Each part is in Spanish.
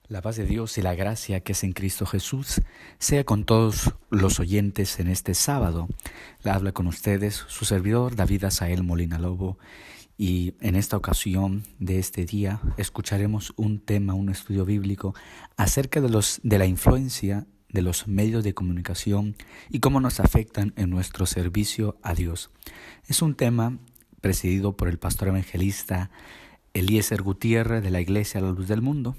La paz de Dios y la gracia que es en Cristo Jesús sea con todos los oyentes en este sábado. Habla con ustedes su servidor David Asael Molina Lobo, y en esta ocasión de este día escucharemos un estudio bíblico acerca de la influencia de los medios de comunicación y cómo nos afectan en nuestro servicio a Dios. Es un tema presidido por el pastor evangelista Eliezer Gutiérrez de la Iglesia La Luz del Mundo.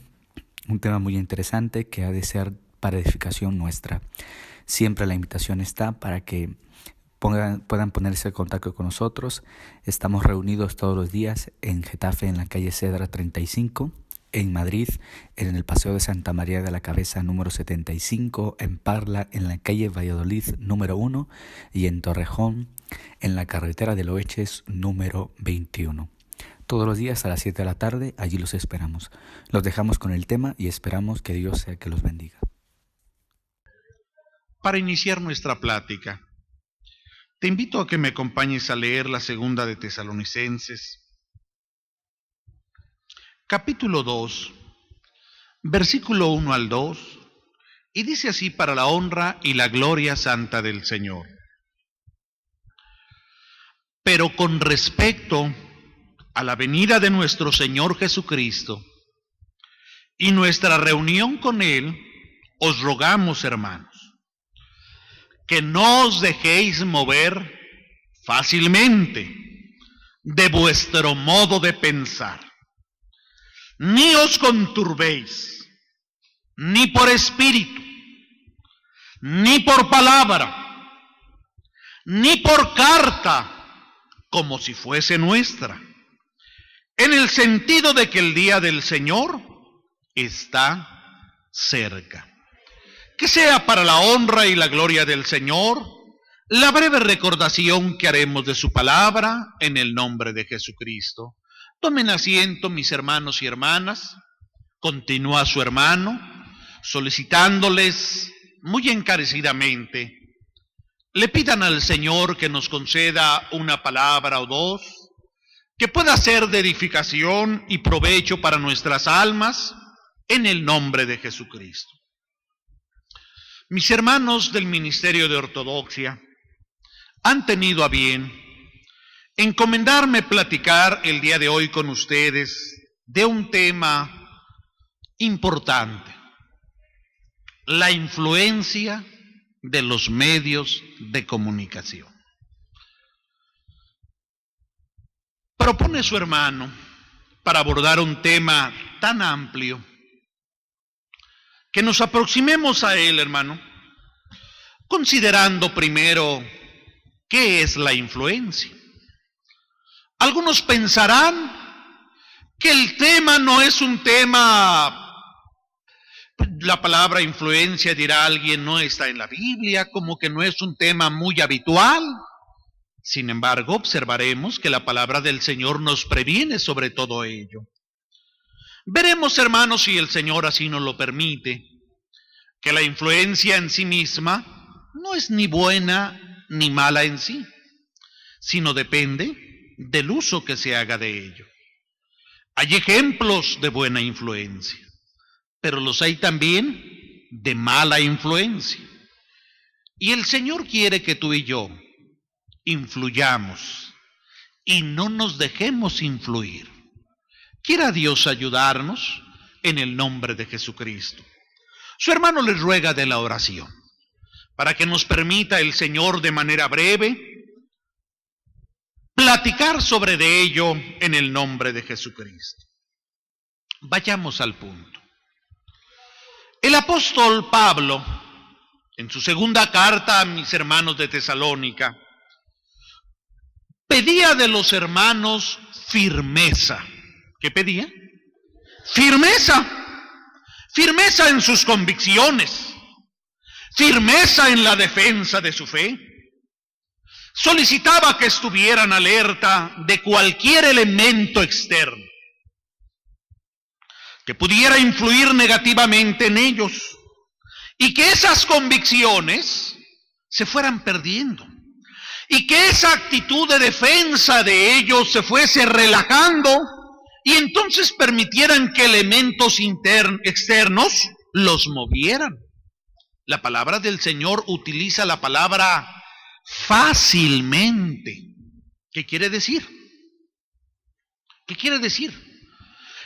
Un tema muy interesante que ha de ser para edificación nuestra. Siempre la invitación está para que puedan ponerse en contacto con nosotros. Estamos reunidos todos los días en Getafe, en la calle Cedra 35, en Madrid, en el Paseo de Santa María de la Cabeza número 75, en Parla, en la calle Valladolid número 1 y en Torrejón, en la carretera de Loeches número 21. Todos los días a las 7 de la tarde, allí los esperamos. Los dejamos con el tema y esperamos que Dios sea que los bendiga. Para iniciar nuestra plática, te invito a que me acompañes a leer la segunda de Tesalonicenses, capítulo 2, versículo 1 al 2, y dice así: para la honra y la gloria santa del Señor. Pero con respecto a la venida de nuestro Señor Jesucristo y nuestra reunión con Él, os rogamos, hermanos, que no os dejéis mover fácilmente de vuestro modo de pensar, ni os conturbéis, ni por espíritu, ni por palabra, ni por carta, como si fuese nuestra, en el sentido de que el día del Señor está cerca. Que sea para la honra y la gloria del Señor la breve recordación que haremos de su palabra en el nombre de Jesucristo. Tomen asiento, mis hermanos y hermanas. Continúa su hermano solicitándoles muy encarecidamente le pidan al Señor que nos conceda una palabra o dos que pueda ser de edificación y provecho para nuestras almas, en el nombre de Jesucristo. Mis hermanos del Ministerio de Ortodoxia han tenido a bien encomendarme platicar el día de hoy con ustedes de un tema importante: la influencia de los medios de comunicación. Propone su hermano, para abordar un tema tan amplio, que nos aproximemos a él, hermano, considerando primero qué es la influencia. Algunos pensarán que el tema no es un tema, la palabra influencia, dirá alguien, no está en la Biblia, como que no es un tema muy habitual. Sin embargo, observaremos que la palabra del Señor nos previene sobre todo ello. Veremos, hermanos, si el Señor así nos lo permite, que la influencia en sí misma no es ni buena ni mala en sí, sino depende del uso que se haga de ello. Hay ejemplos de buena influencia, pero los hay también de mala influencia. Y el Señor quiere que tú y yo influyamos y no nos dejemos influir. Quiera Dios ayudarnos en el nombre de Jesucristo. Su hermano les ruega de la oración para que nos permita el Señor de manera breve platicar sobre de ello en el nombre de Jesucristo. Vayamos al punto. El apóstol Pablo, en su segunda carta a mis hermanos de Tesalónica, pedía de los hermanos firmeza. ¿Qué pedía? Firmeza. Firmeza en sus convicciones. Firmeza en la defensa de su fe. Solicitaba que estuvieran alerta de cualquier elemento externo que pudiera influir negativamente en ellos, y que esas convicciones se fueran perdiendo, y que esa actitud de defensa de ellos se fuese relajando y entonces permitieran que elementos externos los movieran. La palabra del Señor utiliza la palabra fácilmente. ¿Qué quiere decir? ¿Qué quiere decir?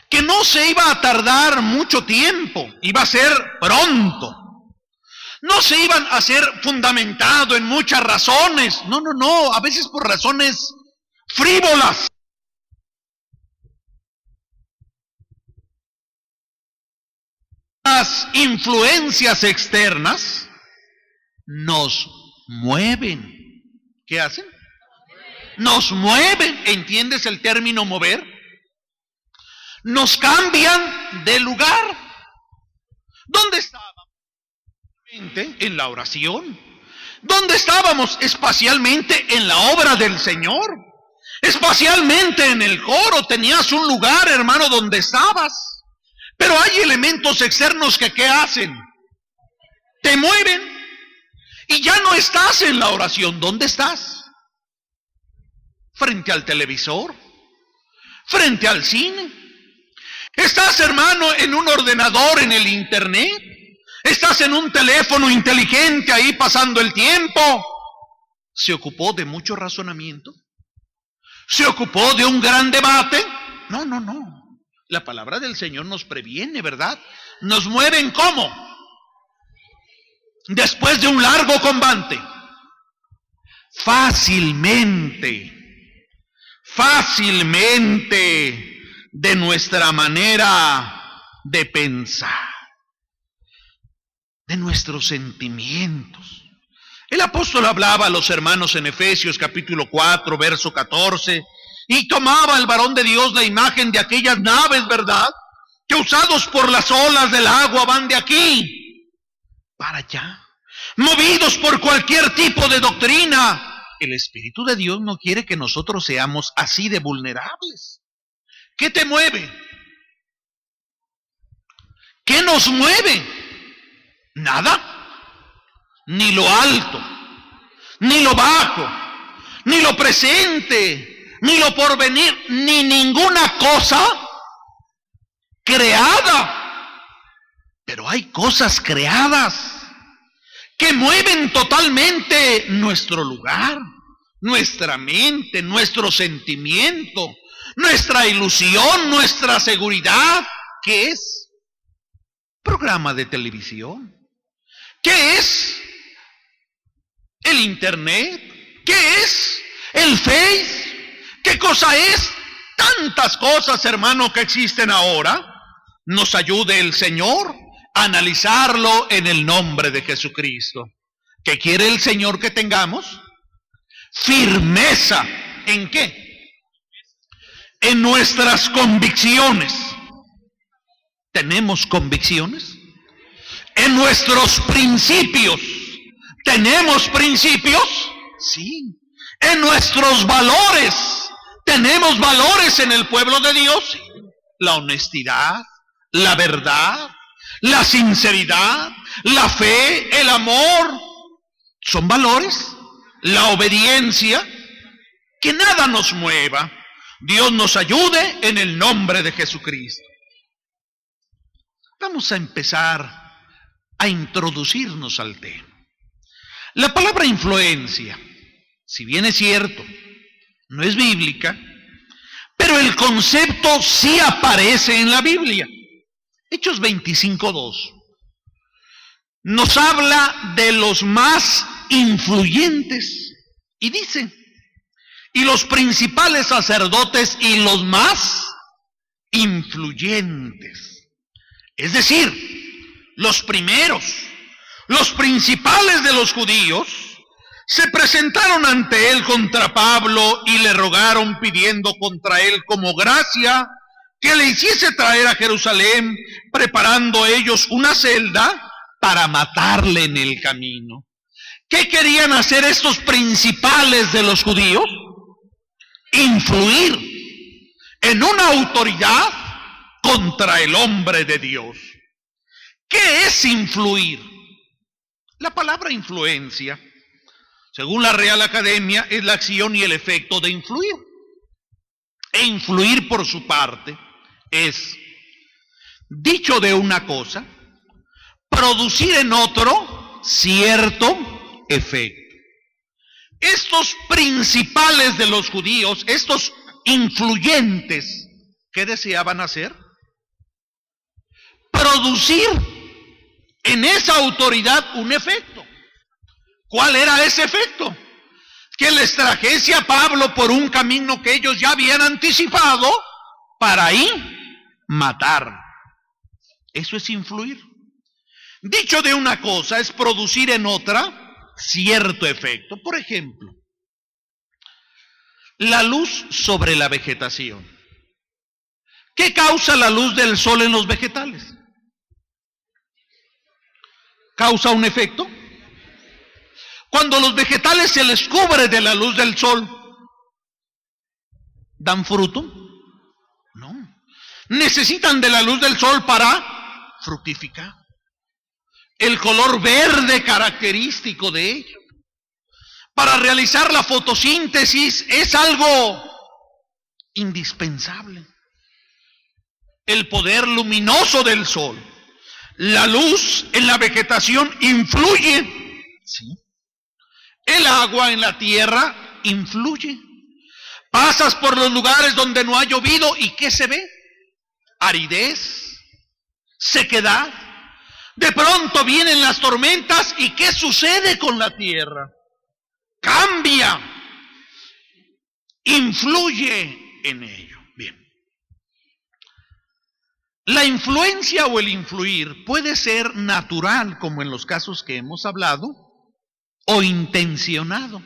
Que no se iba a tardar mucho tiempo, iba a ser pronto. No se iban a ser fundamentado en muchas razones. No, a veces por razones frívolas. Las influencias externas nos mueven. ¿Qué hacen? Nos mueven. ¿Entiendes el término mover? Nos cambian de lugar. ¿Dónde estábamos? En la oración. ¿Dónde estábamos? Espacialmente en la obra del Señor. Espacialmente en el coro. Tenías un lugar, hermano, donde estabas. Pero hay elementos externos que ¿qué hacen? Te mueven. Y ya no estás en la oración. ¿Dónde estás? Frente al televisor. Frente al cine. Estás, hermano, en un ordenador, en el internet. Estás en un teléfono inteligente ahí pasando el tiempo. ¿Se ocupó de mucho razonamiento? ¿Se ocupó de un gran debate? No. La palabra del Señor nos previene, ¿verdad? Nos mueven ¿cómo? Después de un largo combate. Fácilmente de nuestra manera de pensar, de nuestros sentimientos. El apóstol hablaba a los hermanos en Efesios capítulo 4, verso 14, y tomaba el varón de Dios la imagen de aquellas naves, ¿verdad?, que usados por las olas del agua van de aquí para allá, movidos por cualquier tipo de doctrina. El Espíritu de Dios no quiere que nosotros seamos así de vulnerables. ¿Qué te mueve? ¿Qué nos mueve? Nada. Ni lo alto, ni lo bajo, ni lo presente, ni lo porvenir, ni ninguna cosa creada. Pero hay cosas creadas que mueven totalmente nuestro lugar, nuestra mente, nuestro sentimiento, nuestra ilusión, nuestra seguridad. ¿Qué es? Programa de televisión. ¿Qué es? El internet. ¿Qué es? El Face. ¿Qué cosa es? Tantas cosas, hermano, que existen ahora. Nos ayude el Señor a analizarlo en el nombre de Jesucristo. ¿Qué quiere el Señor que tengamos? Firmeza. ¿En qué? En nuestras convicciones. ¿Tenemos convicciones? En nuestros principios. ¿Tenemos principios? Sí. En nuestros valores. ¿Tenemos valores en el pueblo de Dios? La honestidad, la verdad, la sinceridad, la fe, el amor. ¿Son valores? La obediencia. Que nada nos mueva. Dios nos ayude en el nombre de Jesucristo. Vamos a empezar a introducirnos al tema. La palabra influencia, si bien es cierto, no es bíblica, pero el concepto sí aparece en la Biblia. Hechos 25:2 nos habla de los más influyentes y dice: y los principales sacerdotes y los más influyentes. Es decir, los primeros, los principales de los judíos, se presentaron ante él contra Pablo y le rogaron pidiendo contra él como gracia que le hiciese traer a Jerusalén, preparando ellos una celda para matarle en el camino. ¿Qué querían hacer estos principales de los judíos? Influir en una autoridad contra el hombre de Dios. ¿Qué es influir? La palabra influencia, según la Real Academia, es la acción y el efecto de influir. e influir por su parte es, dicho de una cosa, producir en otro cierto efecto. Estos principales de los judíos, estos influyentes, ¿qué deseaban hacer? Producir en esa autoridad un efecto. ¿Cuál era ese efecto? Que les trajese a Pablo por un camino que ellos ya habían anticipado para ahí matar. Eso es influir. Dicho de una cosa es producir en otra cierto efecto. Por ejemplo, la luz sobre la vegetación. ¿Qué causa la luz del sol en los vegetales? ¿Causa un efecto? Cuando los vegetales se les cubre de la luz del sol, ¿dan fruto? No. Necesitan de la luz del sol para fructificar. El color verde característico de ello. Para realizar la fotosíntesis es algo indispensable. El poder luminoso del sol. La luz en la vegetación influye. ¿Sí? El agua en la tierra influye. Pasas por los lugares donde no ha llovido y ¿qué se ve? Aridez, sequedad. De pronto vienen las tormentas y ¿qué sucede con la tierra? Cambia, influye en ello. Bien. La influencia o el influir puede ser natural, como en los casos que hemos hablado, o intencionado.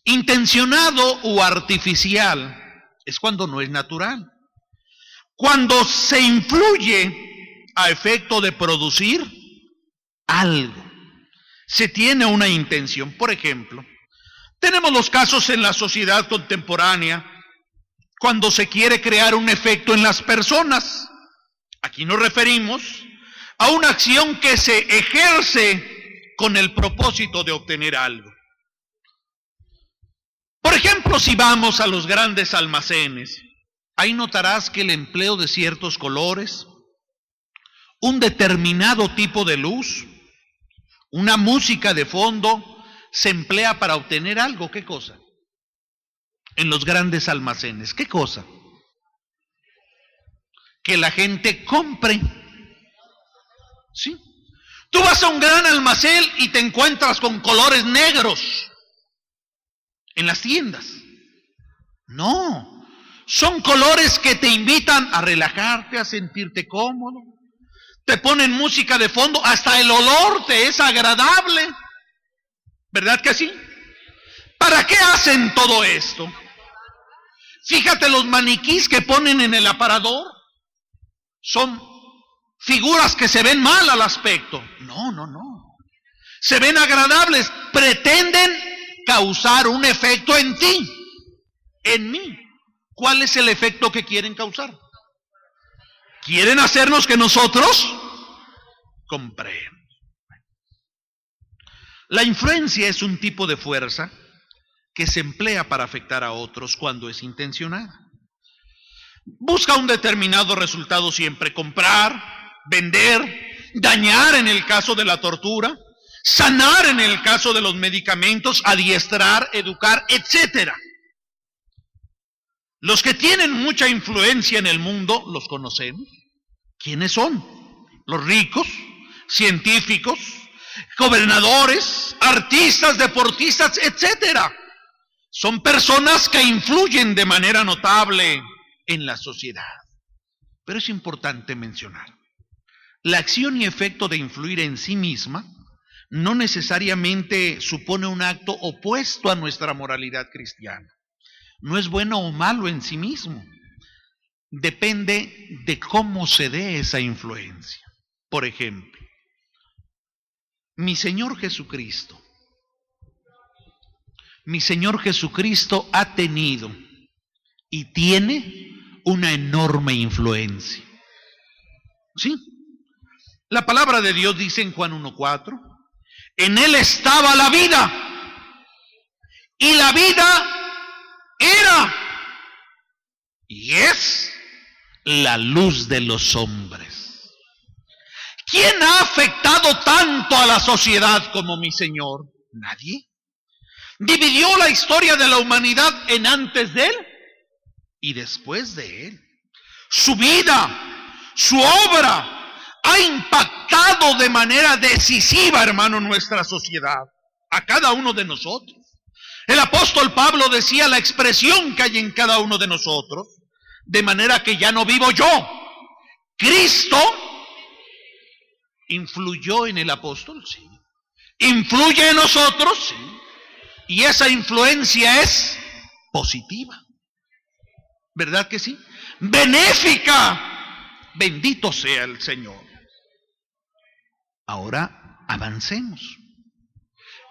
Intencionado o artificial es cuando no es natural. Cuando se influye a efecto de producir algo, se tiene una intención. Por ejemplo, tenemos los casos en la sociedad contemporánea cuando se quiere crear un efecto en las personas. Aquí nos referimos a una acción que se ejerce con el propósito de obtener algo. Por ejemplo, si vamos a los grandes almacenes, ahí notarás que el empleo de ciertos colores, un determinado tipo de luz, una música de fondo, se emplea para obtener algo. ¿Qué cosa? En los grandes almacenes. ¿Qué cosa? Que la gente compre. ¿Sí? Tú vas a un gran almacén y te encuentras con colores negros en las tiendas. No, son colores que te invitan a relajarte, a sentirte cómodo. Te ponen música de fondo, hasta el olor te es agradable. ¿Verdad que sí? ¿Para qué hacen todo esto? Fíjate los maniquís que ponen en el aparador. Son figuras que se ven mal al aspecto. No. Se ven agradables. Pretenden causar un efecto en ti, en mí. ¿Cuál es el efecto que quieren causar? Quieren hacernos que nosotros compremos. La influencia es un tipo de fuerza que se emplea para afectar a otros cuando es intencionada. Busca un determinado resultado siempre: comprar, vender, dañar en el caso de la tortura, sanar en el caso de los medicamentos, adiestrar, educar, etc. Los que tienen mucha influencia en el mundo, los conocemos. ¿Quiénes son? Los ricos, científicos, gobernadores, artistas, deportistas, etc. Son personas que influyen de manera notable en la sociedad. Pero es importante mencionar, la acción y efecto de influir en sí misma no necesariamente supone un acto opuesto a nuestra moralidad cristiana. No es bueno o malo en sí mismo. Depende de cómo se dé esa influencia. Por ejemplo, mi Señor Jesucristo ha tenido y tiene una enorme influencia. ¿Sí? La palabra de Dios dice en Juan 1:4, en Él estaba la vida, y la vida era y es la luz de los hombres. ¿Quién ha afectado tanto a la sociedad como mi Señor? Nadie. Dividió la historia de la humanidad en antes de Él y después de Él. Su vida, su obra ha impactado de manera decisiva, hermano, nuestra sociedad, a cada uno de nosotros. El apóstol Pablo decía la expresión que hay en cada uno de nosotros, de manera que ya no vivo yo. Cristo influyó en el apóstol, sí. Influye en nosotros, sí. Y esa influencia es positiva. ¿Verdad que sí? Benéfica. Bendito sea el Señor. Ahora avancemos.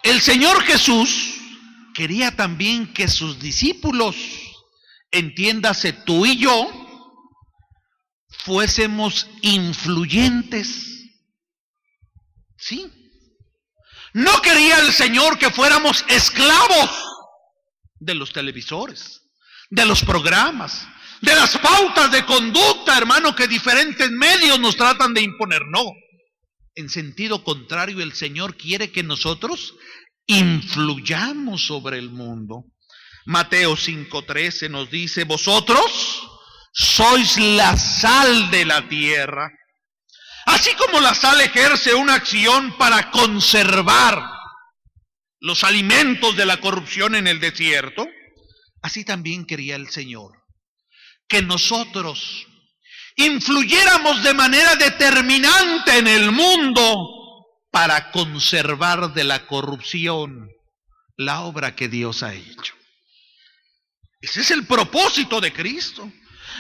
El Señor Jesús quería también que sus discípulos, entiéndase tú y yo, fuésemos influyentes. ¿Sí? No quería el Señor que fuéramos esclavos de los televisores, de los programas, de las pautas de conducta, hermano, que diferentes medios nos tratan de imponer. No. En sentido contrario, el Señor quiere que nosotros influyamos sobre el mundo. Mateo 5:13 nos dice: vosotros sois la sal de la tierra. Así como la sal ejerce una acción para conservar los alimentos de la corrupción en el desierto, así también quería el Señor que nosotros influyéramos de manera determinante en el mundo para conservar de la corrupción la obra que Dios ha hecho. Ese es el propósito de Cristo.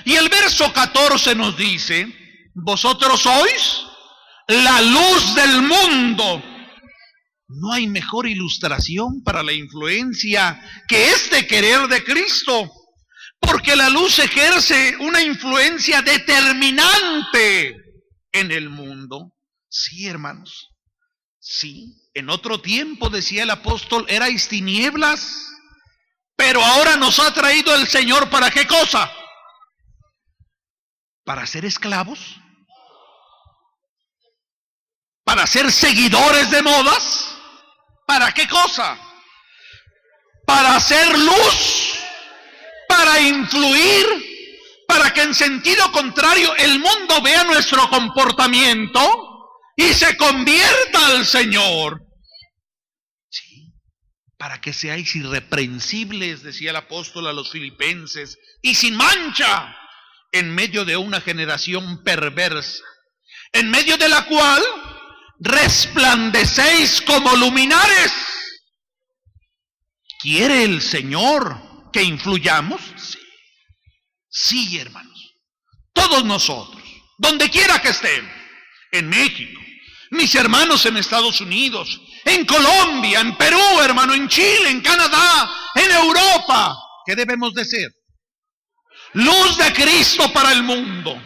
Y el verso 14 nos dice: vosotros sois la luz del mundo. No hay mejor ilustración para la influencia que este querer de Cristo, porque la luz ejerce una influencia determinante en el mundo. Sí, hermanos, sí. En otro tiempo, decía el apóstol, erais tinieblas, pero ahora nos ha traído el Señor, ¿para qué cosa? ¿Para ser esclavos? ¿Para ser seguidores de modas? ¿Para qué cosa? Para hacer luz, para influir, para que en sentido contrario el mundo vea nuestro comportamiento y se convierta al Señor. Sí, para que seáis irreprensibles, decía el apóstol a los filipenses, y sin mancha en medio de una generación perversa, en medio de la cual resplandecéis como luminares. ¿Quiere el Señor que influyamos? Sí. Sí, hermanos. Todos nosotros, donde quiera que estemos, en México, mis hermanos en Estados Unidos, en Colombia, en Perú, hermano, en Chile, en Canadá, en Europa, ¿qué debemos de ser? Luz de Cristo para el mundo.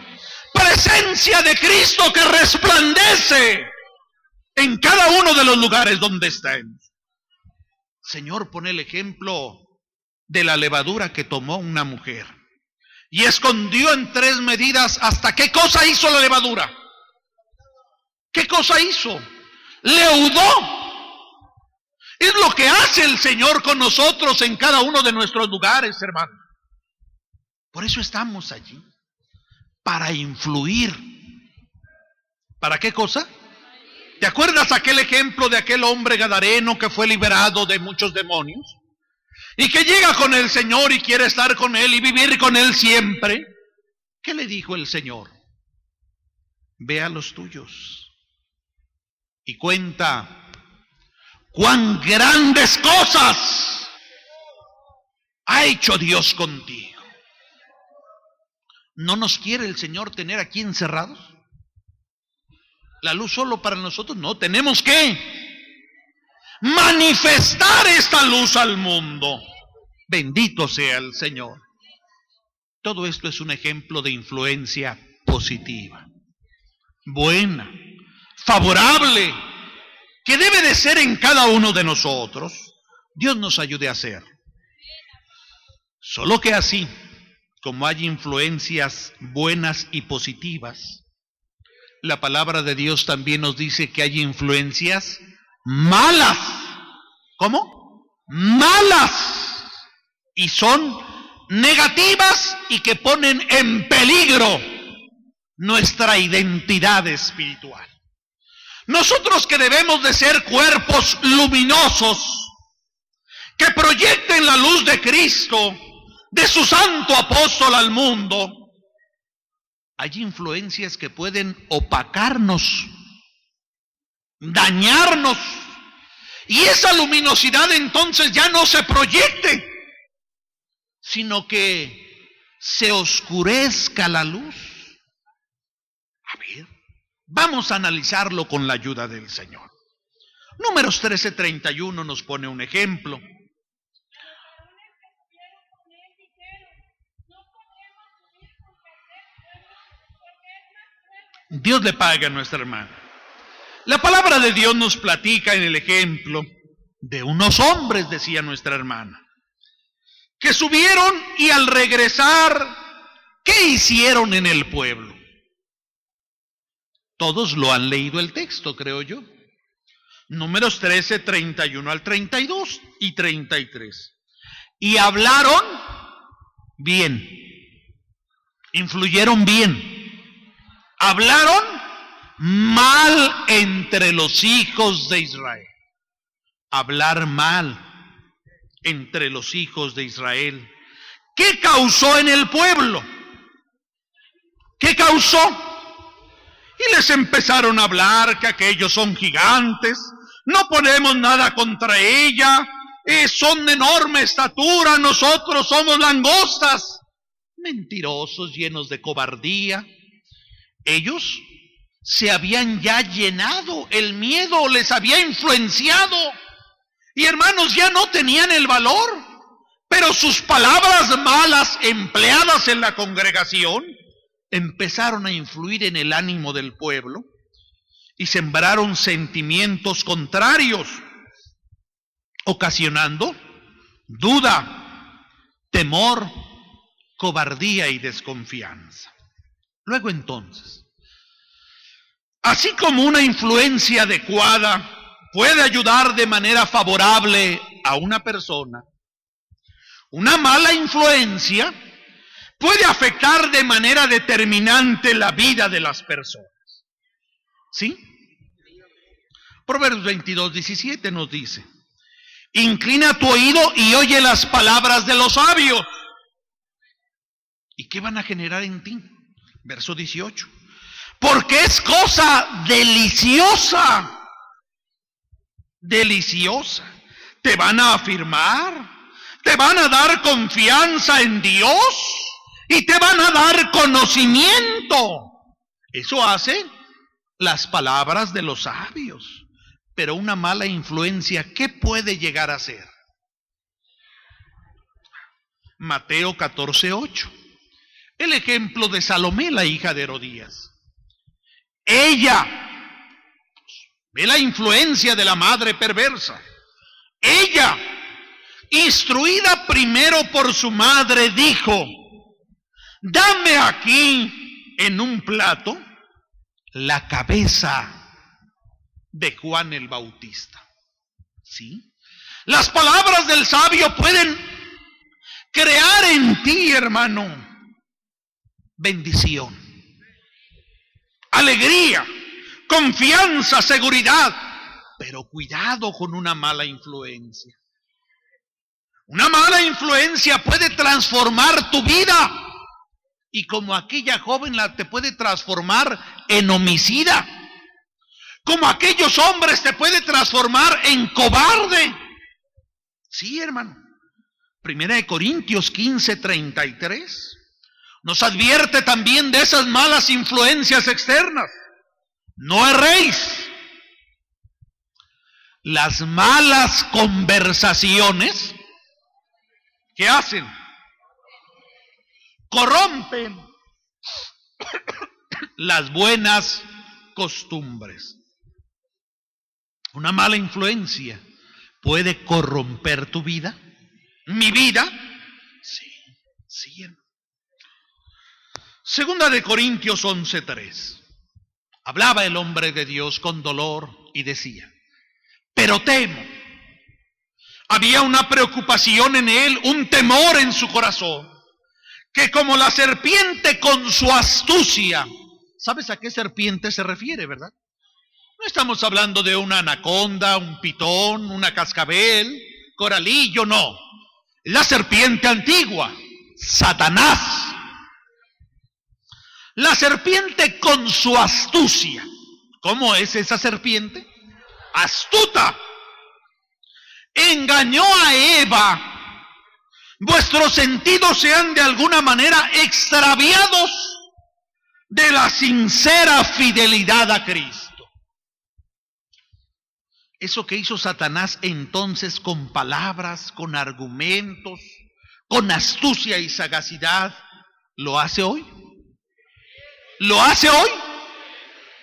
Presencia de Cristo que resplandece en cada uno de los lugares donde estemos. Señor, pone el ejemplo de la levadura que tomó una mujer y escondió en 3 medidas. ¿Hasta qué cosa hizo la levadura? ¿Qué cosa hizo? Leudó. Es lo que hace el Señor con nosotros en cada uno de nuestros lugares, hermano. Por eso estamos allí, para influir. ¿Para qué cosa? ¿Te acuerdas aquel ejemplo de aquel hombre gadareno que fue liberado de muchos demonios? Y que llega con el Señor y quiere estar con Él y vivir con Él siempre. ¿Qué le dijo el Señor? Ve a los tuyos y cuenta cuán grandes cosas ha hecho Dios contigo. ¿No nos quiere el Señor tener aquí encerrados? La luz solo para nosotros, no, tenemos que manifestar esta luz al mundo. Bendito sea el Señor. Todo esto es un ejemplo de influencia positiva, buena, favorable, que debe de ser en cada uno de nosotros. Dios nos ayude a hacer. Solo que así, como hay influencias buenas y positivas, la palabra de Dios también nos dice que hay influencias malas. ¿Cómo? Malas. Y son negativas y que ponen en peligro nuestra identidad espiritual. Nosotros que debemos de ser cuerpos luminosos, que proyecten la luz de Cristo, de su santo apóstol al mundo, hay influencias que pueden opacarnos, dañarnos, y esa luminosidad entonces ya no se proyecte, sino que se oscurezca la luz. A ver, vamos a analizarlo con la ayuda del Señor. Números 13:31 nos pone un ejemplo. Dios le pague a nuestra hermana. La palabra de Dios nos platica en el ejemplo de unos hombres, decía nuestra hermana, que subieron y al regresar, ¿qué hicieron en el pueblo? Todos lo han leído el texto, creo yo. Números 13:31 al 32 y 33. Y hablaron bien, influyeron bien. Hablaron mal entre los hijos de Israel. Hablar mal entre los hijos de Israel. ¿Qué causó en el pueblo? ¿Qué causó? Y les empezaron a hablar que aquellos son gigantes, no ponemos nada contra ella, son de enorme estatura, nosotros somos langostas. Mentirosos, llenos de cobardía. Ellos se habían ya llenado, el miedo les había influenciado, y hermanos, ya no tenían el valor, pero sus palabras malas empleadas en la congregación empezaron a influir en el ánimo del pueblo y sembraron sentimientos contrarios, ocasionando duda, temor, cobardía y desconfianza. Luego entonces, así como una influencia adecuada puede ayudar de manera favorable a una persona, una mala influencia puede afectar de manera determinante la vida de las personas. ¿Sí? Proverbios 22:17 nos dice: inclina tu oído y oye las palabras de los sabios. ¿Y qué van a generar en ti? Verso 18. Porque es cosa deliciosa, deliciosa. Te van a afirmar, te van a dar confianza en Dios y te van a dar conocimiento. Eso hace las palabras de los sabios. Pero una mala influencia, ¿qué puede llegar a ser? Mateo 14:8. El ejemplo de Salomé, la hija de Herodías. Ella, ve la influencia de la madre perversa. Ella, instruida primero por su madre, dijo: dame aquí en un plato la cabeza de Juan el Bautista. ¿Sí? Las palabras del sabio pueden crear en ti, hermano, bendición, alegría, confianza, seguridad, pero cuidado con una mala influencia. Una mala influencia puede transformar tu vida, y como aquella joven te puede transformar en homicida, como aquellos hombres te puede transformar en cobarde. Sí, hermano. 1 Corintios 15:33 nos advierte también de esas malas influencias externas. No erréis. Las malas conversaciones, ¿qué hacen? Corrompen las buenas costumbres. Una mala influencia puede corromper tu vida, mi vida. Sí, hermano. Segunda de Corintios 11:3. Hablaba el hombre de Dios con dolor y decía: pero temo. Había una preocupación en él, un temor en su corazón, que como la serpiente con su astucia, ¿sabes a qué serpiente se refiere, verdad? No estamos hablando de una anaconda, un pitón, una cascabel, coralillo, no. La serpiente antigua, Satanás. La serpiente con su astucia. ¿Cómo es esa serpiente? Astuta. Engañó a Eva. Vuestros sentidos sean de alguna manera extraviados de la sincera fidelidad a Cristo. Eso que hizo Satanás entonces con palabras, con argumentos, con astucia y sagacidad, ¿lo hace hoy? ¿Lo hace hoy?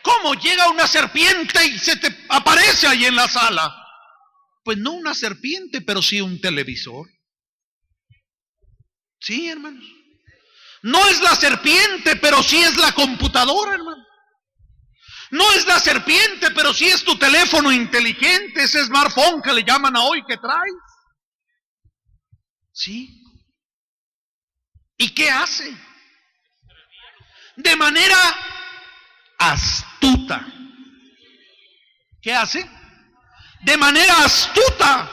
¿Cómo llega una serpiente y se te aparece ahí en la sala? Pues no una serpiente, pero sí un televisor. Sí, hermanos. No es la serpiente, pero sí es la computadora, hermano. No es la serpiente, pero sí es tu teléfono inteligente, ese smartphone que le llaman a hoy que traes. ¿Sí? ¿Y qué hace? De manera astuta. ¿Qué hace? De manera astuta.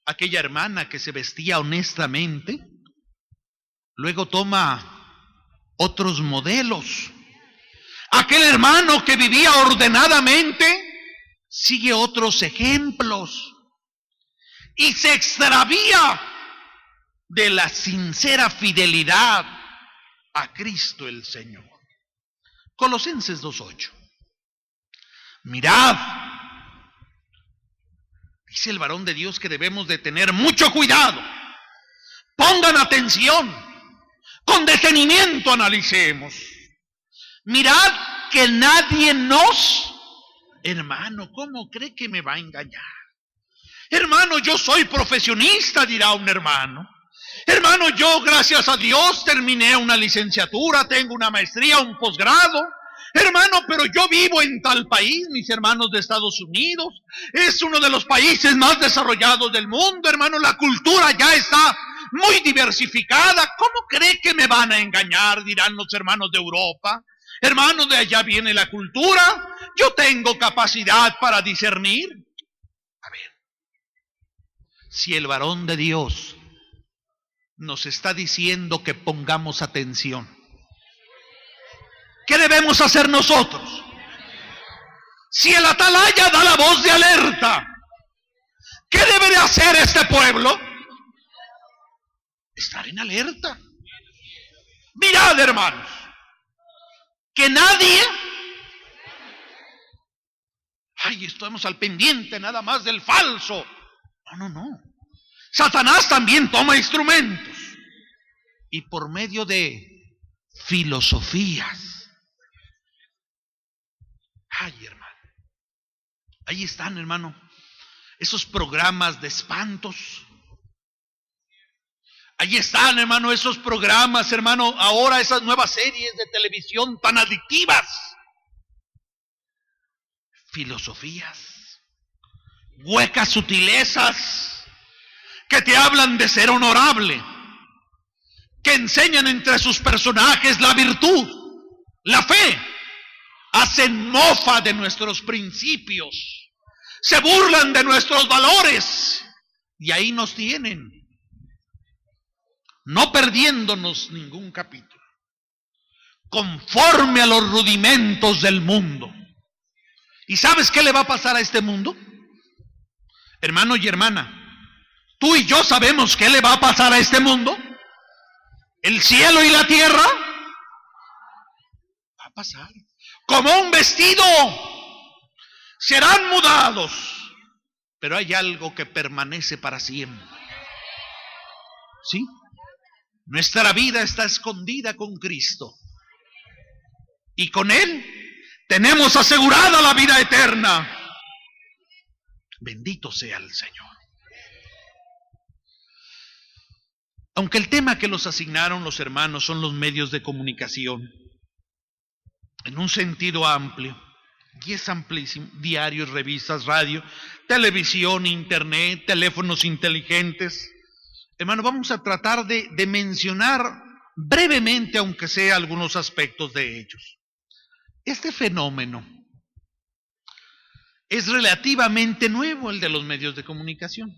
Aquella hermana que se vestía honestamente, luego toma otros modelos. Aquel hermano que vivía ordenadamente sigue otros ejemplos y se extravía de la sincera fidelidad a Cristo el Señor. Colosenses 2:8. Mirad, dice el varón de Dios que debemos de tener mucho cuidado. Pongan atención, con detenimiento analicemos. Mirad que nadie nos... Hermano, ¿cómo cree que me va a engañar? Hermano, yo soy profesionista, dirá un hermano. Hermano, yo gracias a Dios terminé una licenciatura, tengo una maestría, un posgrado. Hermano, pero yo vivo en tal país, mis hermanos de Estados Unidos. Es uno de los países más desarrollados del mundo, hermano. La cultura ya está muy diversificada. ¿Cómo cree que me van a engañar? Dirán los hermanos de Europa. Hermanos, de allá viene la cultura. Yo tengo capacidad para discernir. A ver, si el varón de Dios nos está diciendo que pongamos atención, ¿qué debemos hacer nosotros? Si el atalaya da la voz de alerta, ¿qué debe de hacer este pueblo? Estar en alerta. Mirad, hermanos, que nadie... Ay, estamos al pendiente nada más del falso. No. Satanás también toma instrumentos. Y por medio de filosofías. Ay, hermano. Ahí están, hermano, esos programas de espantos. Ahí están, hermano, esos programas, hermano, ahora esas nuevas series de televisión tan adictivas. Filosofías, huecas sutilezas que te hablan de ser honorable, que enseñan entre sus personajes la virtud, la fe, hacen mofa de nuestros principios, se burlan de nuestros valores y ahí nos tienen, no perdiéndonos ningún capítulo, conforme a los rudimentos del mundo. ¿Y sabes qué le va a pasar a este mundo? Hermano y hermana, tú y yo sabemos qué le va a pasar a este mundo. El cielo y la tierra va a pasar como un vestido, serán mudados, pero hay algo que permanece para siempre. ¿Sí? Nuestra vida está escondida con Cristo y con Él tenemos asegurada la vida eterna. Bendito sea el Señor. aunque el tema que los asignaron los hermanos son los medios de comunicación, en un sentido amplio, y es amplísimo: diarios, revistas, radio, televisión, internet, teléfonos inteligentes. Hermano, vamos a tratar de mencionar brevemente, aunque sea algunos aspectos de ellos. Este fenómeno es relativamente nuevo, el de los medios de comunicación.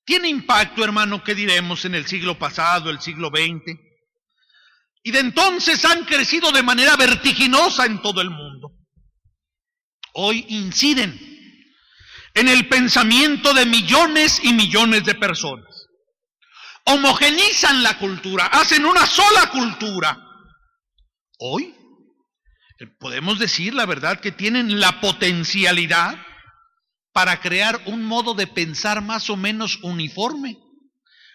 Tiene impacto, hermano, ¿qué diremos?, en el siglo pasado, el siglo XX. Y de entonces han crecido de manera vertiginosa en todo el mundo. Hoy inciden en el pensamiento de millones y millones de personas. Homogenizan la cultura, hacen una sola cultura. Hoy podemos decir la verdad que tienen la potencialidad para crear un modo de pensar más o menos uniforme,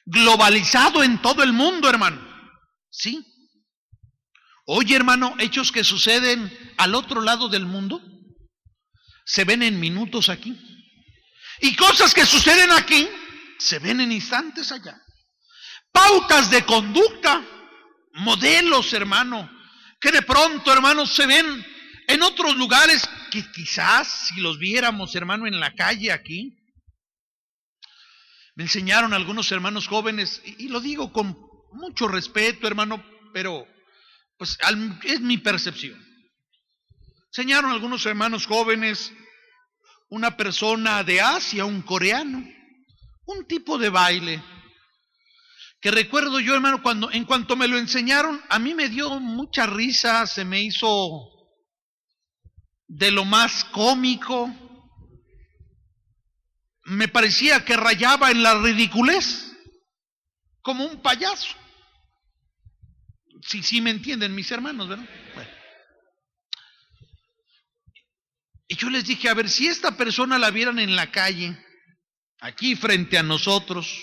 globalizado en todo el mundo, hermano. Sí. Oye, hermano, hechos que suceden al otro lado del mundo se ven en minutos aquí. Y cosas que suceden aquí se ven en instantes allá. Pautas de conducta, modelos, hermano, que de pronto, hermano, se ven en otros lugares que quizás si los viéramos, hermano, en la calle aquí. Me enseñaron algunos hermanos jóvenes, y lo digo con mucho respeto, hermano, pero pues es mi percepción. Enseñaron algunos hermanos jóvenes una persona de Asia, un coreano, un tipo de baile que recuerdo yo, hermano, en cuanto me lo enseñaron, a mí me dio mucha risa, se me hizo de lo más cómico, me parecía que rayaba en la ridiculez, como un payaso. Sí me entienden mis hermanos, ¿verdad? Bueno. Y yo les dije, a ver, si esta persona la vieran en la calle, aquí frente a nosotros,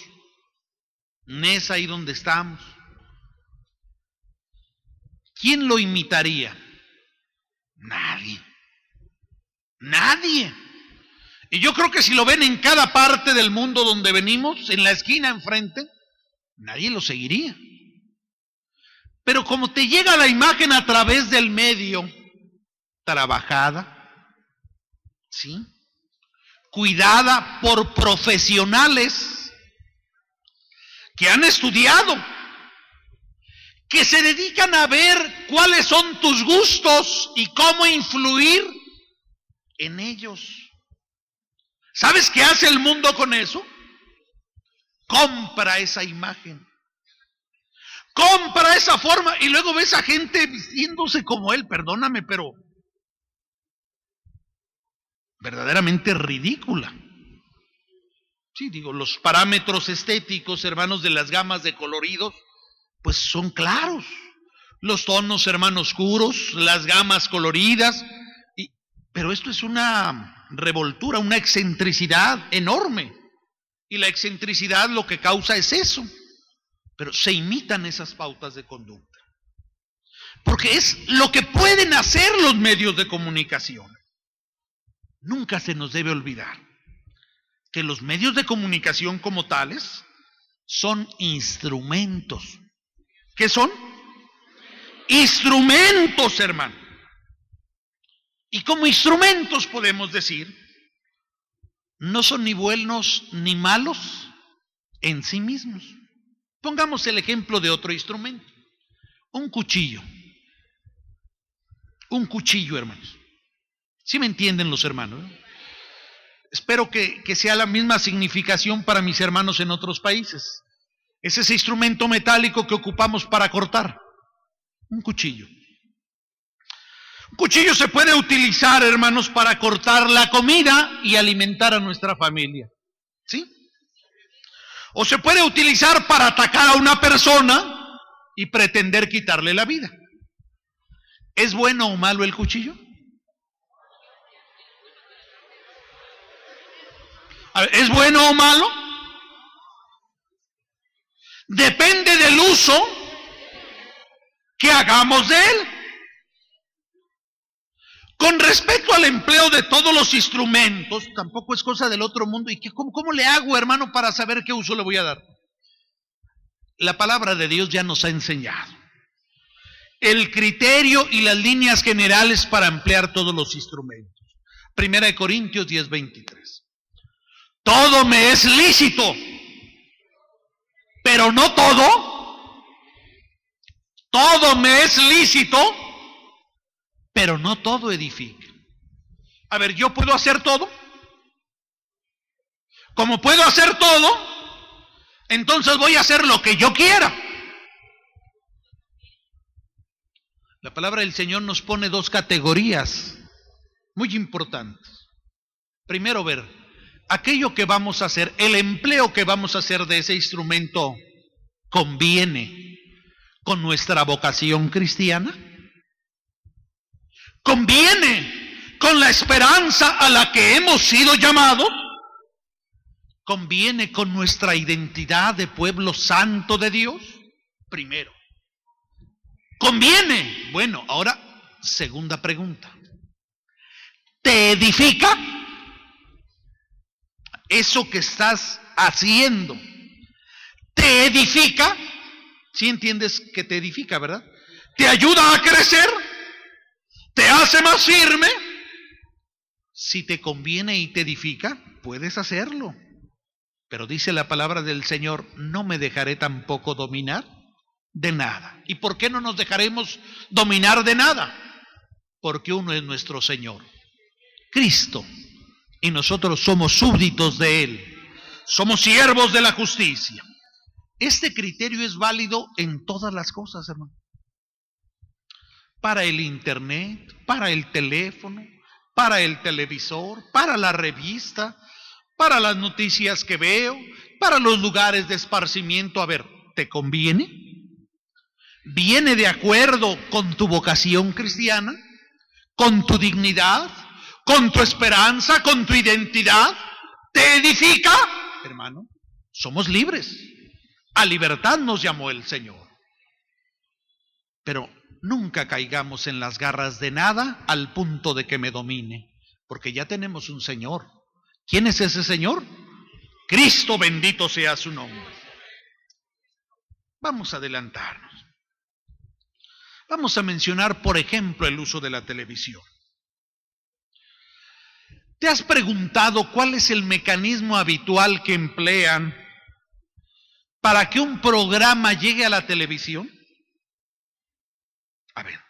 Nesa, ahí donde estamos, ¿quién lo imitaría? Nadie. Y yo creo que si lo ven en cada parte del mundo donde venimos, en la esquina enfrente, nadie lo seguiría. Pero como te llega la imagen a través del medio, trabajada, ¿sí?, cuidada por profesionales que han estudiado, que se dedican a ver cuáles son tus gustos y cómo influir en ellos. ¿Sabes qué hace el mundo con eso? Compra esa imagen, compra esa forma, y luego ves a gente vistiéndose como él, perdóname, pero verdaderamente ridícula. Sí, digo, los parámetros estéticos, hermanos, de las gamas de coloridos, pues son claros. Los tonos, hermanos, oscuros, las gamas coloridas, pero esto es una revoltura, una excentricidad enorme. Y la excentricidad lo que causa es eso. Pero se imitan esas pautas de conducta. Porque es lo que pueden hacer los medios de comunicación. Nunca se nos debe olvidar que los medios de comunicación como tales son instrumentos. ¿Qué son? Instrumentos, hermano. Y como instrumentos podemos decir, no son ni buenos ni malos en sí mismos. Pongamos el ejemplo de otro instrumento. Un cuchillo. Un cuchillo, hermanos. ¿Sí me entienden los hermanos? Espero que sea la misma significación para mis hermanos en otros países. Es ese instrumento metálico que ocupamos para cortar. Un cuchillo. Un cuchillo se puede utilizar, hermanos, para cortar la comida y alimentar a nuestra familia. ¿Sí? O se puede utilizar para atacar a una persona y pretender quitarle la vida. ¿Es bueno o malo el cuchillo? ¿Es bueno o malo? Depende del uso que hagamos de él. Con respecto al empleo de todos los instrumentos, tampoco es cosa del otro mundo. ¿Y cómo le hago, hermano, para saber qué uso le voy a dar? la palabra de Dios ya nos ha enseñado el criterio y las líneas generales para emplear todos los instrumentos. 1 Corintios 10:23. Todo me es lícito, pero no todo. Todo me es lícito, pero no todo edifica. A ver, ¿yo puedo hacer todo? Como puedo hacer todo, entonces voy a hacer lo que yo quiera. La palabra del Señor nos pone dos categorías muy importantes. Primero, ver, aquello que vamos a hacer, el empleo que vamos a hacer de ese instrumento, ¿conviene con nuestra vocación cristiana? ¿Conviene con la esperanza a la que hemos sido llamados? ¿Conviene con nuestra identidad de pueblo santo de Dios? Primero. ¿Conviene? Bueno, ahora, segunda pregunta. ¿Te edifica eso que estás haciendo? ¿Te edifica? ¿Sí entiendes que te edifica, verdad? ¿Te ayuda a crecer? ¿Te hace más firme? Si te conviene y te edifica, puedes hacerlo. Pero dice la palabra del Señor, no me dejaré tampoco dominar de nada. ¿Y por qué no nos dejaremos dominar de nada? Porque uno es nuestro Señor, Cristo, y nosotros somos súbditos de Él, somos siervos de la justicia. Este criterio es válido en todas las cosas, hermano. Para el internet, para el teléfono, para el televisor, para la revista, para las noticias que veo, para los lugares de esparcimiento. A ver, ¿te conviene? ¿Viene de acuerdo con tu vocación cristiana? ¿Con tu dignidad? ¿Con tu esperanza? ¿Con tu identidad? ¿Te edifica? Hermano, somos libres. A libertad nos llamó el Señor. Pero nunca caigamos en las garras de nada al punto de que me domine, porque ya tenemos un Señor. ¿Quién es ese Señor? Cristo, bendito sea su nombre. Vamos a adelantarnos. Vamos a mencionar, por ejemplo, el uso de la televisión. ¿Te has preguntado cuál es el mecanismo habitual que emplean para que un programa llegue a la televisión? A ver,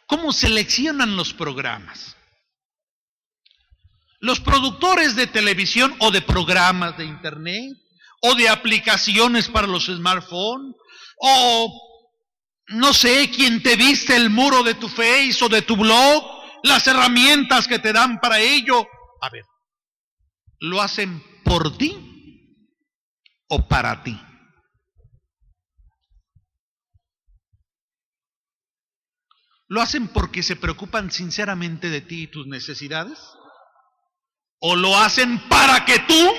¿cómo seleccionan los programas? Los productores de televisión o de programas de internet o de aplicaciones para los smartphones o no sé, quién te viste el muro de tu Face o de tu blog, las herramientas que te dan para ello. A ver, ¿lo hacen por ti o para ti? ¿Lo hacen porque se preocupan sinceramente de ti y tus necesidades? ¿O lo hacen para que tú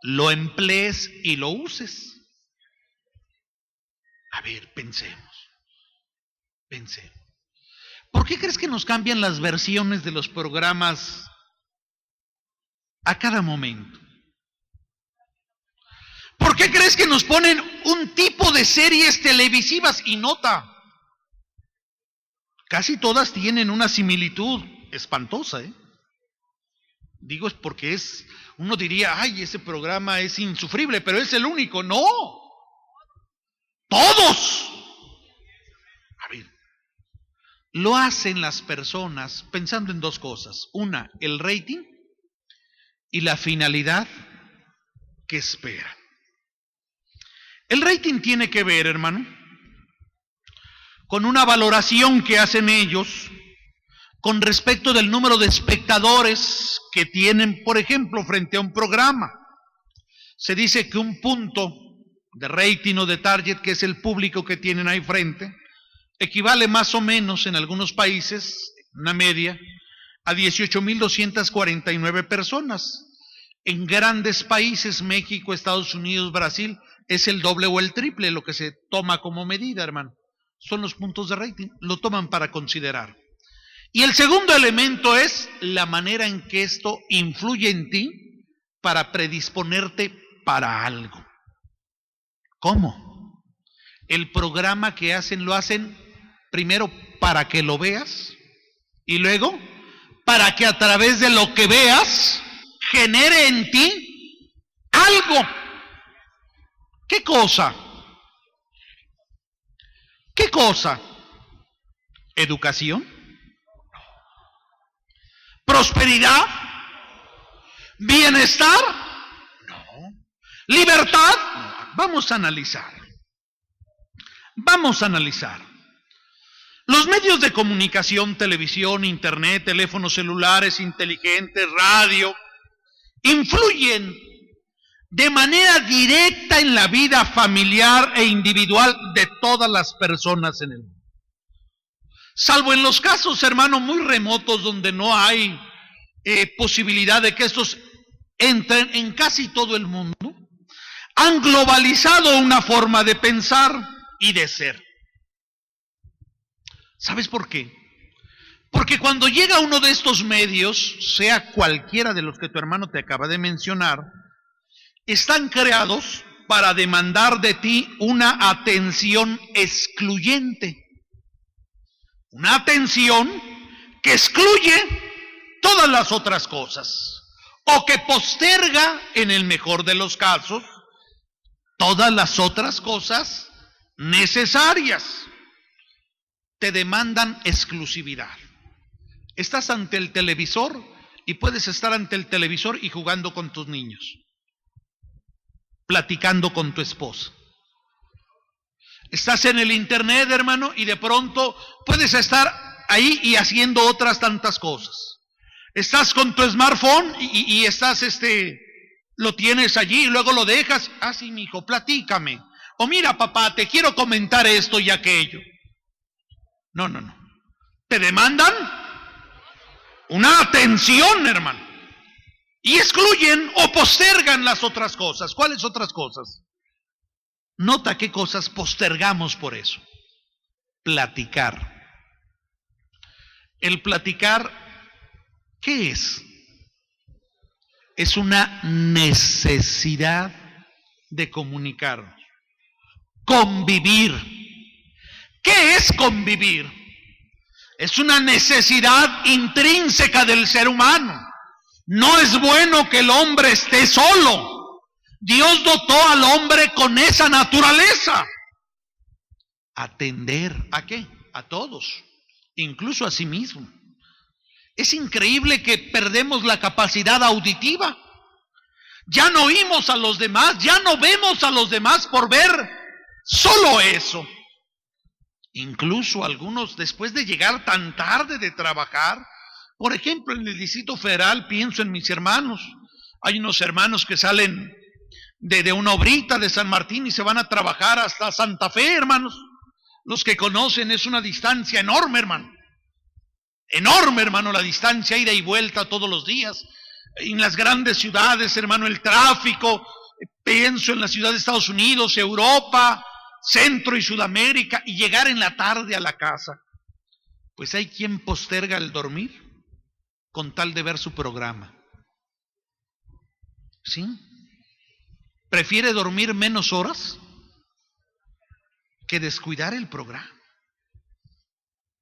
lo emplees y lo uses? A ver, pensemos. ¿Por qué crees que nos cambian las versiones de los programas a cada momento? ¿Por qué crees que nos ponen un tipo de series televisivas? Y nota, casi todas tienen una similitud espantosa, Digo, es porque uno diría, ay, ese programa es insufrible, pero es el único. No, todos. A ver, lo hacen las personas pensando en dos cosas. Una, el rating, y la finalidad que esperan. El rating tiene que ver, hermano, con una valoración que hacen ellos con respecto del número de espectadores que tienen, por ejemplo, frente a un programa. Se dice que un punto de rating o de target, que es el público que tienen ahí frente, equivale más o menos en algunos países, una media, a 18,249 personas. En grandes países, México, Estados Unidos, Brasil, es el doble o el triple lo que se toma como medida, hermano. Son los puntos de rating, lo toman para considerar. Y el segundo elemento es la manera en que esto influye en ti para predisponerte para algo. ¿Cómo? El programa que hacen lo hacen primero para que lo veas y luego para que a través de lo que veas genere en ti algo. ¿Qué cosa? ¿Qué cosa? ¿Educación? ¿Prosperidad? ¿Bienestar? No. ¿Libertad? No. Vamos a analizar. Vamos a analizar. Los medios de comunicación, televisión, internet, teléfonos celulares inteligentes, radio, influyen de manera directa en la vida familiar e individual de todas las personas en el mundo. Salvo en los casos, hermano, muy remotos donde no hay posibilidad de que estos entren en casi todo el mundo, han globalizado una forma de pensar y de ser. ¿Sabes por qué? Porque cuando llega uno de estos medios, sea cualquiera de los que tu hermano te acaba de mencionar, están creados para demandar de ti una atención excluyente. Una atención que excluye todas las otras cosas, o que posterga, en el mejor de los casos, todas las otras cosas necesarias. Te demandan exclusividad. Estás ante el televisor y puedes estar ante el televisor y jugando con tus niños, platicando con tu esposa. Estás en el internet, hermano, y de pronto puedes estar ahí y haciendo otras tantas cosas. Estás con tu smartphone y estás, lo tienes allí y luego lo dejas. Ah, sí, mi hijo, platícame. O mira, papá, te quiero comentar esto y aquello. No. Te demandan una atención, hermano. Y excluyen o postergan las otras cosas. ¿Cuáles otras cosas? Nota qué cosas postergamos por eso. Platicar. El platicar, ¿qué es? Es una necesidad de comunicarnos. Convivir. ¿Qué es convivir? Es una necesidad intrínseca del ser humano. No es bueno que el hombre esté solo. Dios dotó al hombre con esa naturaleza. Atender, ¿a qué? A todos, incluso a sí mismo. Es increíble que perdemos la capacidad auditiva. Ya no oímos a los demás, ya no vemos a los demás por ver solo eso. Incluso algunos, después de llegar tan tarde de trabajar, por ejemplo en el Distrito Federal, pienso en mis hermanos. Hay unos hermanos que salen de una obrita de San Martín y se van a trabajar hasta Santa Fe, hermanos. Los que conocen, es una distancia enorme, hermano. Enorme, hermano, la distancia, ida y vuelta todos los días. En las grandes ciudades, hermano, el tráfico. Pienso en la ciudad de Estados Unidos, Europa, Centro y Sudamérica, y llegar en la tarde a la casa. Pues hay quien posterga el dormir con tal de ver su programa. ¿Sí? Prefiere dormir menos horas que descuidar el programa.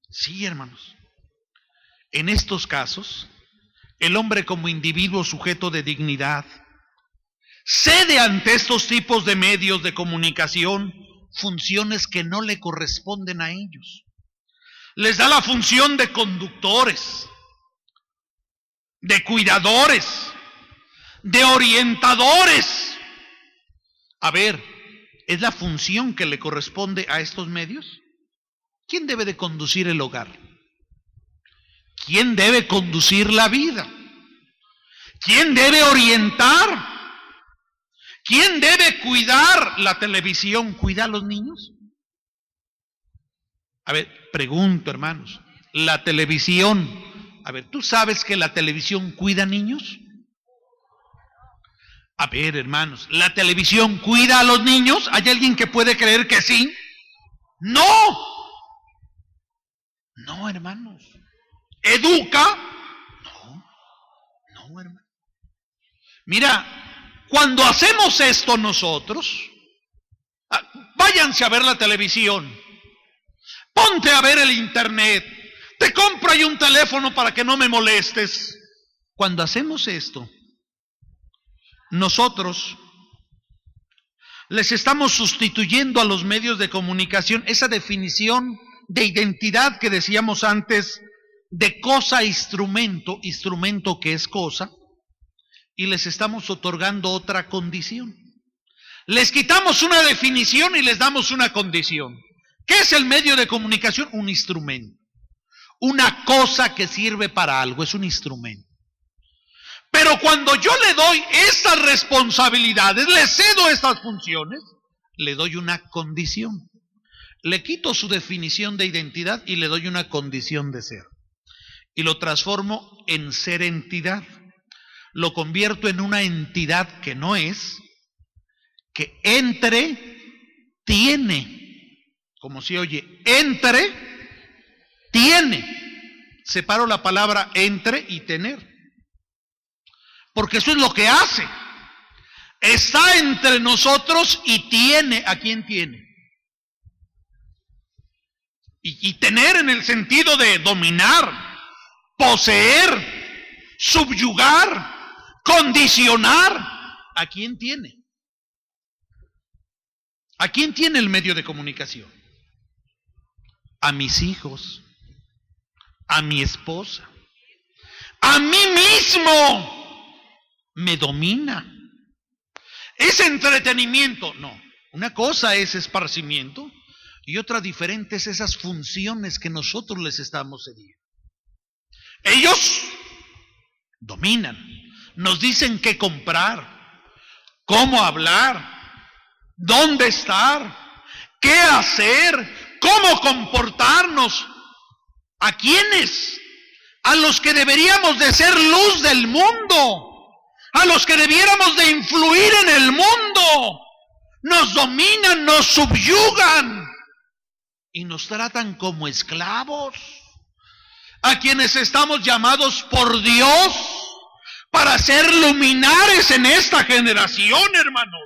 Sí, hermanos. En estos casos, el hombre como individuo sujeto de dignidad cede ante estos tipos de medios de comunicación funciones que no le corresponden a ellos. Les da la función de conductores, de cuidadores, de orientadores. A ver, ¿es la función que le corresponde a estos medios? ¿Quién debe de conducir el hogar? ¿Quién debe conducir la vida? ¿Quién debe orientar? ¿Quién debe cuidar la televisión? ¿Cuida a los niños? A ver, pregunto, hermanos, la televisión, a ver, ¿tú sabes que la televisión cuida niños? A ver, hermanos, ¿la televisión cuida a los niños? ¿Hay alguien que puede creer que sí? ¡No! No, hermanos. ¿Educa? No, hermano. Mira, cuando hacemos esto nosotros, váyanse a ver la televisión, ponte a ver el internet, te compro ahí un teléfono para que no me molestes. Cuando hacemos esto, nosotros les estamos sustituyendo a los medios de comunicación esa definición de identidad que decíamos antes, de cosa a instrumento, instrumento que es cosa, y les estamos otorgando otra condición. Les quitamos una definición y les damos una condición. ¿Qué es el medio de comunicación? Un instrumento. Una cosa que sirve para algo, es un instrumento. Pero cuando yo le doy estas responsabilidades, le cedo estas funciones, le doy una condición. Le quito su definición de identidad y le doy una condición de ser. Y lo transformo en ser entidad. Lo convierto en una entidad que no es, que tiene, como se oye, tiene. Separo la palabra entre y tener. Porque eso es lo que hace. Está entre nosotros y tiene. ¿A quién tiene? Y tener en el sentido de dominar, poseer, subyugar, condicionar. ¿A quién tiene? ¿A quién tiene el medio de comunicación? A mis hijos, a mi esposa, a mí mismo. Me domina. ¿Es entretenimiento? No. Una cosa es esparcimiento y otra diferente es esas funciones que nosotros les estamos cediendo. Ellos dominan, nos dicen qué comprar, cómo hablar, dónde estar, qué hacer, cómo comportarnos. ¿A quiénes? A los que deberíamos de ser luz del mundo. A los que debiéramos de influir en el mundo. Nos dominan, nos subyugan y nos tratan como esclavos, a quienes estamos llamados por Dios para ser luminares en esta generación, hermanos.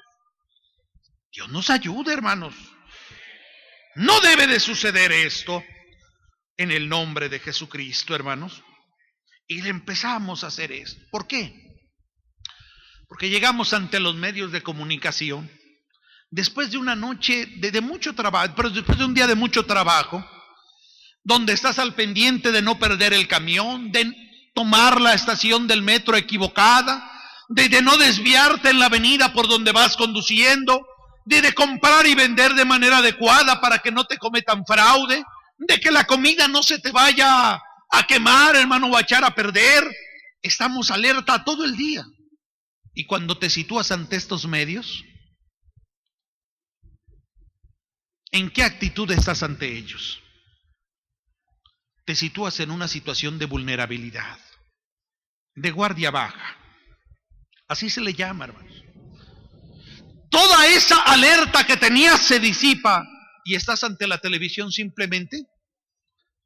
Dios nos ayude, hermanos. No debe de suceder esto en el nombre de Jesucristo, hermanos. Y le empezamos a hacer esto. ¿Por qué? Porque llegamos ante los medios de comunicación después de una noche de mucho trabajo, pero después de un día de mucho trabajo, donde estás al pendiente de no perder el camión, de tomar la estación del metro equivocada, de no desviarte en la avenida por donde vas conduciendo, de comprar y vender de manera adecuada para que no te cometan fraude, de que la comida no se te vaya a quemar, hermano, o a echar a perder. Estamos alerta todo el día. Y cuando te sitúas ante estos medios, ¿en qué actitud estás ante ellos? Te sitúas en una situación de vulnerabilidad, de guardia baja. Así se le llama, hermanos. Toda esa alerta que tenías se disipa y estás ante la televisión simplemente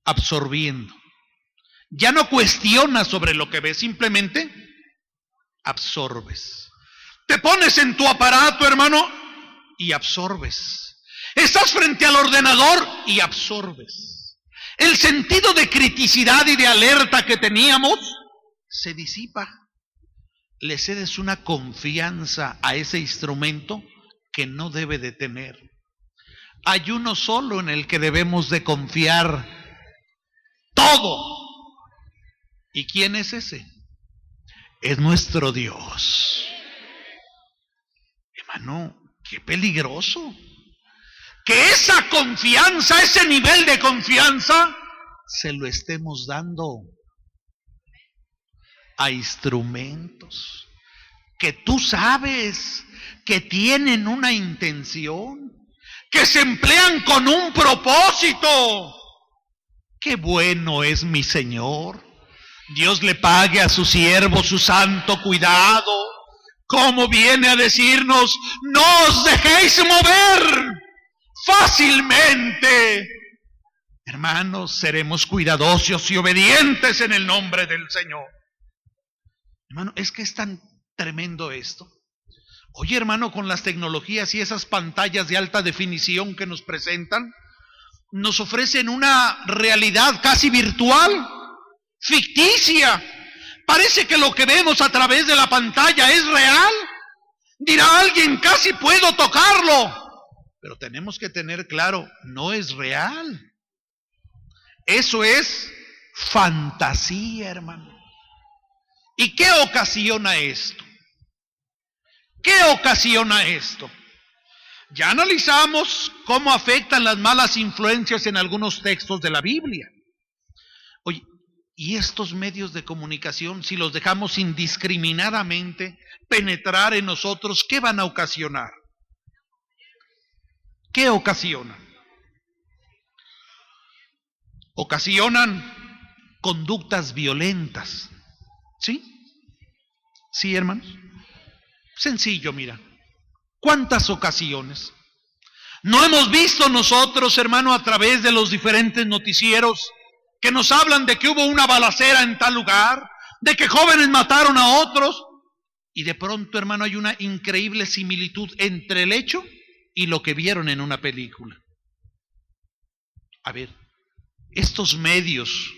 absorbiendo. Ya no cuestionas sobre lo que ves, simplemente absorbes. Te pones en tu aparato, hermano, y absorbes. Estás frente al ordenador y absorbes. El sentido de criticidad y de alerta que teníamos se disipa. Le cedes una confianza a ese instrumento que no debe de tener. Hay uno solo en el que debemos de confiar todo. ¿Y quién es ese? Es nuestro Dios. Hermano, qué peligroso que esa confianza, ese nivel de confianza, se lo estemos dando a instrumentos que tú sabes que tienen una intención, que se emplean con un propósito. Qué bueno es mi Señor. Dios le pague a su siervo su santo cuidado. Como viene a decirnos, no os dejéis mover fácilmente. Hermanos, seremos cuidadosos y obedientes en el nombre del Señor. Hermano, es que es tan tremendo esto. Oye, hermano, con las tecnologías y esas pantallas de alta definición que nos presentan, nos ofrecen una realidad casi virtual, ficticia. Parece que lo que vemos a través de la pantalla es real. Dirá alguien, casi puedo tocarlo. Pero tenemos que tener claro, no es real. Eso es fantasía, hermano. ¿Y qué ocasiona esto? ¿Qué ocasiona esto? Ya analizamos cómo afectan las malas influencias en algunos textos de la Biblia. Oye, y estos medios de comunicación, si los dejamos indiscriminadamente penetrar en nosotros, ¿qué van a ocasionar? ¿Qué ocasionan? Ocasionan conductas violentas. ¿Sí? ¿Sí, hermanos? Sencillo, mira. ¿Cuántas ocasiones? ¿No hemos visto nosotros, hermano, a través de los diferentes noticieros que nos hablan de que hubo una balacera en tal lugar, de que jóvenes mataron a otros? Y de pronto, hermano, hay una increíble similitud entre el hecho y lo que vieron en una película. A ver, ¿estos medios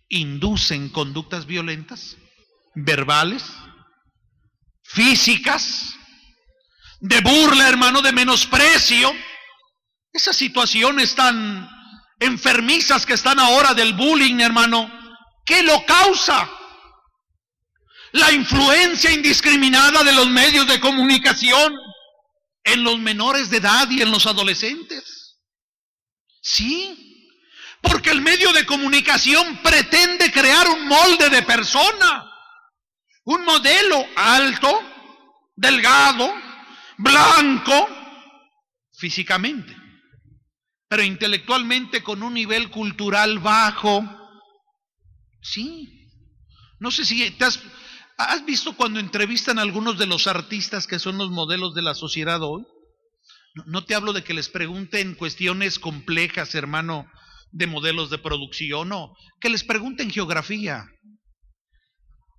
inducen conductas violentas? ¿Verbales? ¿Físicas? ¿De burla, hermano, de menosprecio? Esas situaciones tan enfermizas que están ahora del bullying, hermano, ¿qué lo causa? La influencia indiscriminada de los medios de comunicación en los menores de edad y en los adolescentes. Sí, porque el medio de comunicación pretende crear un molde de persona, un modelo alto, delgado, blanco, físicamente, pero intelectualmente con un nivel cultural bajo. Sí, no sé si has visto cuando entrevistan a algunos de los artistas que son los modelos de la sociedad hoy. No te hablo de que les pregunten cuestiones complejas, hermano, de modelos de producción, no, que les pregunten geografía.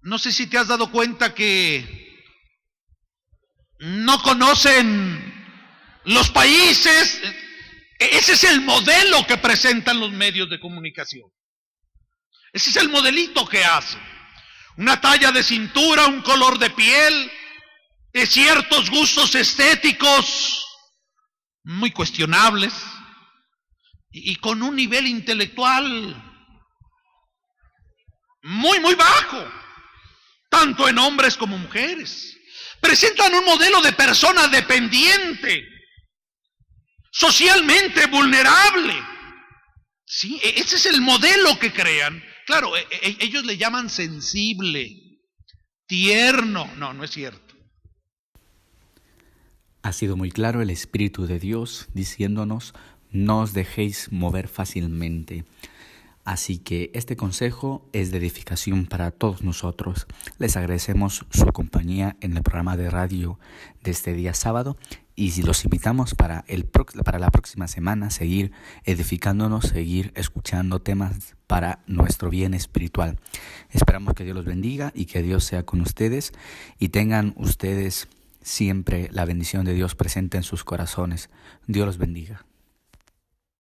No sé si te has dado cuenta que no conocen los países. Ese es el modelo que presentan los medios de comunicación. Ese es el modelito que hacen. Una talla de cintura, un color de piel, ciertos gustos estéticos muy cuestionables y con un nivel intelectual muy, muy bajo, tanto en hombres como mujeres. Presentan un modelo de persona dependiente, socialmente vulnerable. Sí, ese es el modelo que crean. Claro, ellos le llaman sensible, tierno. No es cierto. Ha sido muy claro el Espíritu de Dios diciéndonos, no os dejéis mover fácilmente. Así que este consejo es de edificación para todos nosotros. Les agradecemos su compañía en el programa de radio de este día sábado y los invitamos para la próxima semana seguir edificándonos, seguir escuchando temas para nuestro bien espiritual. Esperamos que Dios los bendiga y que Dios sea con ustedes y tengan ustedes siempre la bendición de Dios presente en sus corazones. Dios los bendiga.